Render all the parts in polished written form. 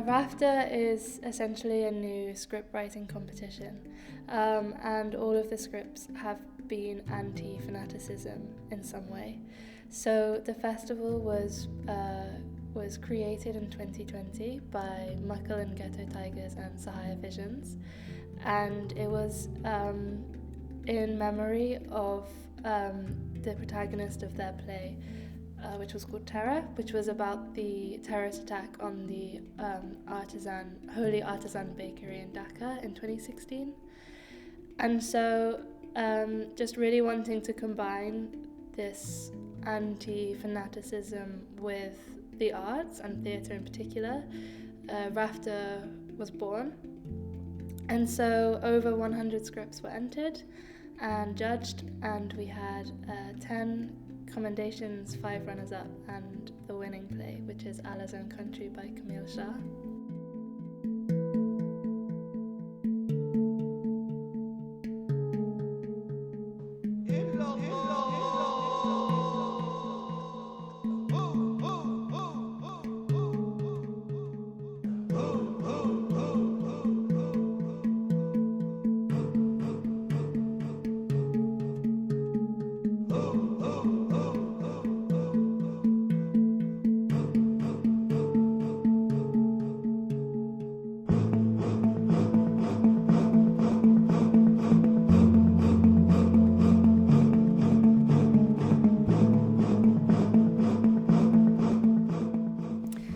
RAFTA is essentially a new script writing competition, and all of the scripts have been anti-fanaticism in some way. So the festival was created in 2020 by Mukul and Ghetto Tigers and Sohaya Visions, and it was in memory of the protagonist of their play, which was called Terror, which was about the terrorist attack on the Holy Artisan Bakery in Dhaka in 2016. And so just really wanting to combine this anti-fanaticism with the arts and theatre in particular, RAFTA was born. And so over 100 scripts were entered and judged, and we had 10 commendations, 5 runners-up, and the winning play, which is Allah's Own Country by Kaamil Shah.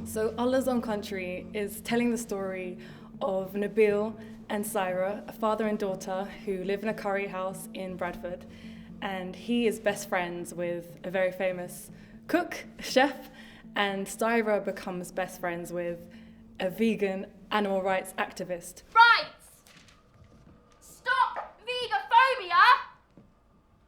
So Allah's Own Country is telling the story of Nabeel and Saira, a father and daughter who live in a curry house in Bradford, and he is best friends with a very famous cook, chef, and Saira becomes best friends with a vegan animal rights activist. Rights! Stop vegophobia!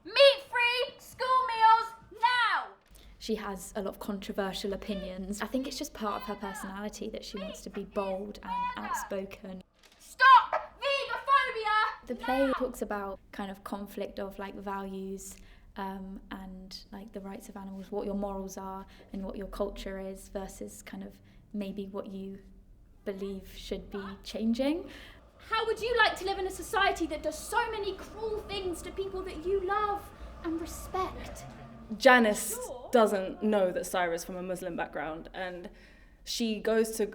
Meat-free school meals now! She has a lot of controversial opinions. I think it's just part of her personality that she wants to be bold and outspoken. Stop vegophobia! The play talks about kind of conflict of like values and like the rights of animals, what your morals are and what your culture is versus kind of maybe what you believe should be changing. How would you like to live in a society that does so many cruel things to people that you love and respect? Janice doesn't know that Saira's from a Muslim background, and she goes to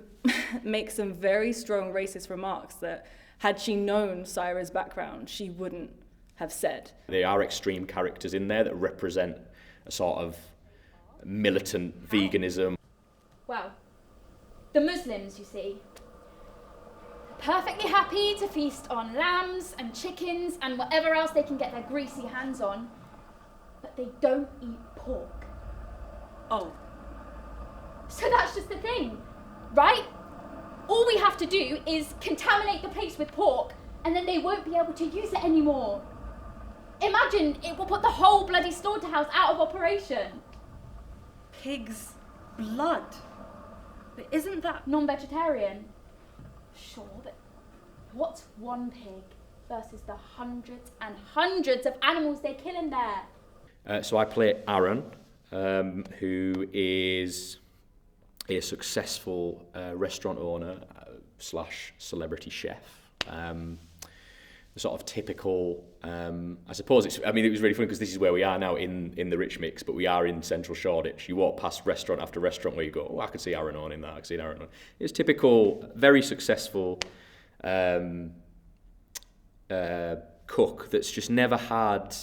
make some very strong racist remarks that had she known Saira's background, she wouldn't have said. There are extreme characters in there that represent a sort of militant veganism. Well, the Muslims, you see, perfectly happy to feast on lambs and chickens and whatever else they can get their greasy hands on, but they don't eat pork. Oh. So that's just the thing, right? All we have to do is contaminate the place with pork and then they won't be able to use it anymore. Imagine, it will put the whole bloody slaughterhouse out of operation. Pig's blood? But isn't that non-vegetarian? Sure, but what's one pig versus the hundreds and hundreds of animals they kill in there? So I play Aaron, who is a successful restaurant owner slash celebrity chef. The sort of typical, I suppose it was really funny because this is where we are now in the Rich Mix, but we are in central Shoreditch. You walk past restaurant after restaurant where you go, oh, I could see Aaron on in that, I could see Aaron on. It's typical, very successful cook that's just never had,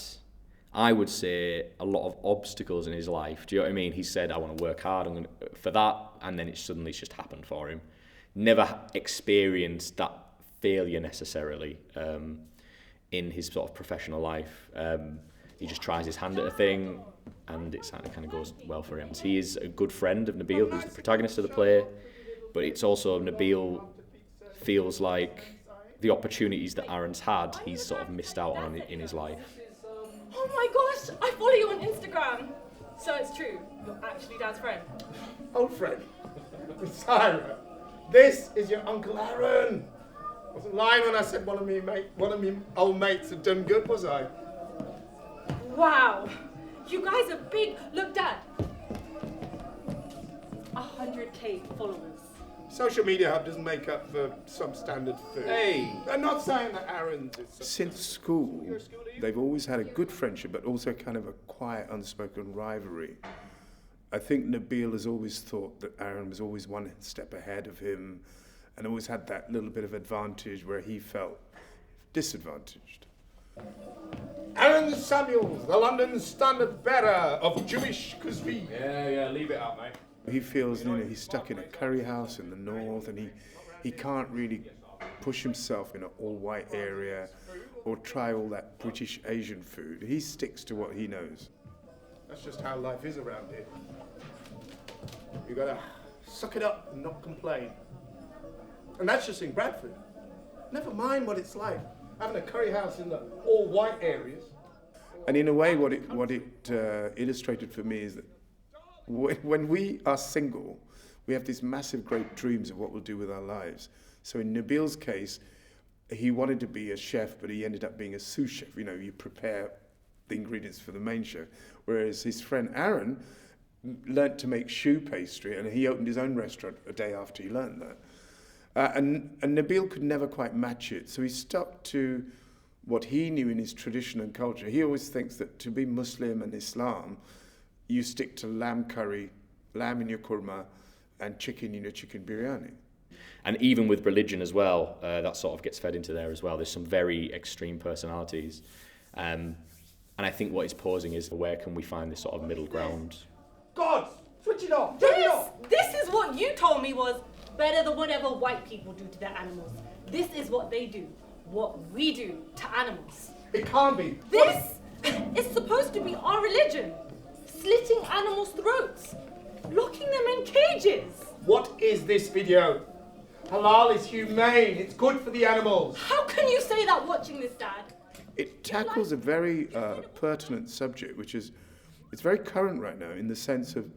I would say, a lot of obstacles in his life. Do you know what I mean? He said, I want to work hard for that, and then it suddenly just happened for him. Never experienced that failure necessarily in his sort of professional life. He just tries his hand at a thing, and it kind of goes well for him. So he is a good friend of Nabeel, who's the protagonist of the play, but it's also Nabeel feels like the opportunities that Aaron's had, he's sort of missed out on in his life. Oh my gosh, I follow you on Instagram. So it's true, you're actually Dad's friend. Old friend? Saira, this is your Uncle Aaron. I wasn't lying when I said one of me old mates had done good, was I? Wow, you guys are big. Look, Dad, 100k followers. Social media hub doesn't make up for substandard food. Hey! I'm not saying that Aaron's is... Since school, they've always had a good friendship, but also kind of a quiet, unspoken rivalry. I think Nabeel has always thought that Aaron was always one step ahead of him and always had that little bit of advantage where he felt disadvantaged. Aaron Samuels, the London standard bearer of Jewish cuisine. Yeah, leave it out, mate. He feels, he's stuck in a curry house in the north and he can't really push himself in an all-white area or try all that British Asian food. He sticks to what he knows. That's just how life is around here. You gotta suck it up and not complain. And that's just in Bradford. Never mind what it's like having a curry house in the all-white areas. And in a way, what it illustrated for me is that when we are single, we have these massive, great dreams of what we'll do with our lives. So in Nabeel's case, he wanted to be a chef, but he ended up being a sous chef. You prepare the ingredients for the main chef. Whereas his friend Aaron learnt to make choux pastry, and he opened his own restaurant a day after he learned that. And Nabeel could never quite match it, so he stuck to what he knew in his tradition and culture. He always thinks that to be Muslim and Islam, you stick to lamb curry, lamb in your kurma, and chicken in your chicken biryani. And even with religion as well, that sort of gets fed into there as well. There's some very extreme personalities. And I think what he's posing is, where can we find this sort of middle ground? God, switch it off, turn it off. This is what you told me was better than whatever white people do to their animals. This is what they do, what we do to animals. It can't be. This is supposed to be our religion. Slitting animals' throats, locking them in cages. What is this video? Halal is humane, it's good for the animals. How can you say that watching this, Dad? It tackles a very pertinent subject, which is, it's very current right now in the sense of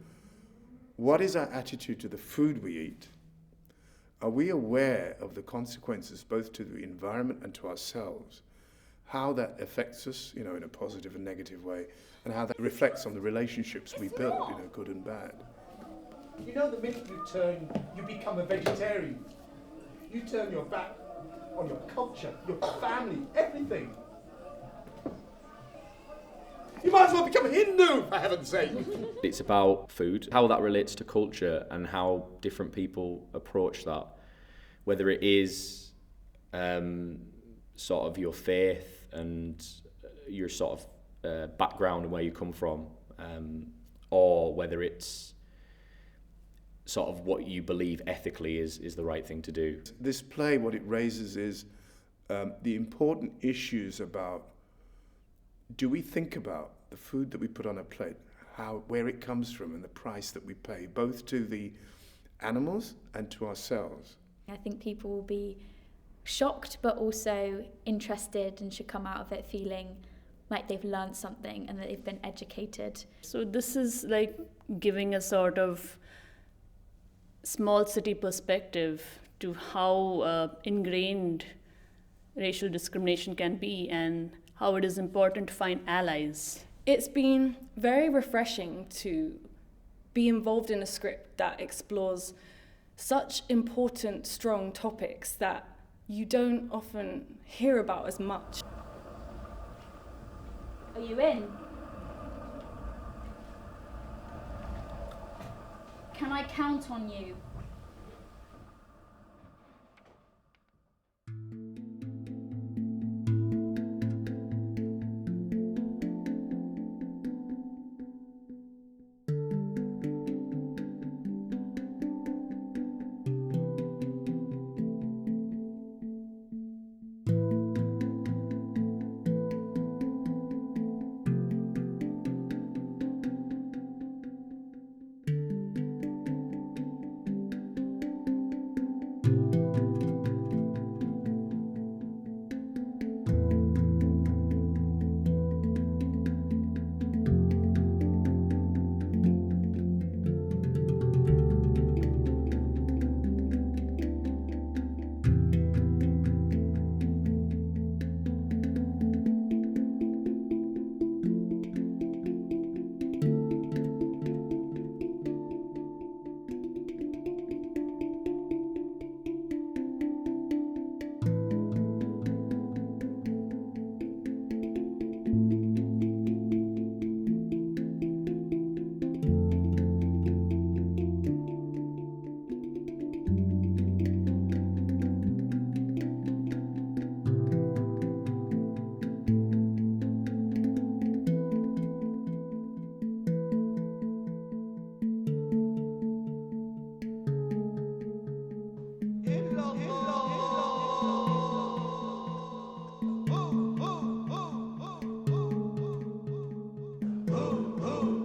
what is our attitude to the food we eat? Are we aware of the consequences both to the environment and to ourselves? How that affects us, in a positive and negative way, and how that reflects on the relationships we build, good and bad. The minute you become a vegetarian, you turn your back on your culture, your family, everything. You might as well become a Hindu, for heaven's sake. It's about food, how that relates to culture and how different people approach that. Whether it is sort of your faith and your sort of background and where you come from, or whether it's sort of what you believe ethically is the right thing to do. This play, what it raises is the important issues about, do we think about the food that we put on a plate, where it comes from and the price that we pay, both to the animals and to ourselves? I think people will be shocked but also interested and should come out of it feeling like they've learned something and that they've been educated. So this is like giving a sort of small city perspective to how ingrained racial discrimination can be and how it is important to find allies. It's been very refreshing to be involved in a script that explores such important, strong topics that you don't often hear about as much. Are you in? Can I count on you? Moor.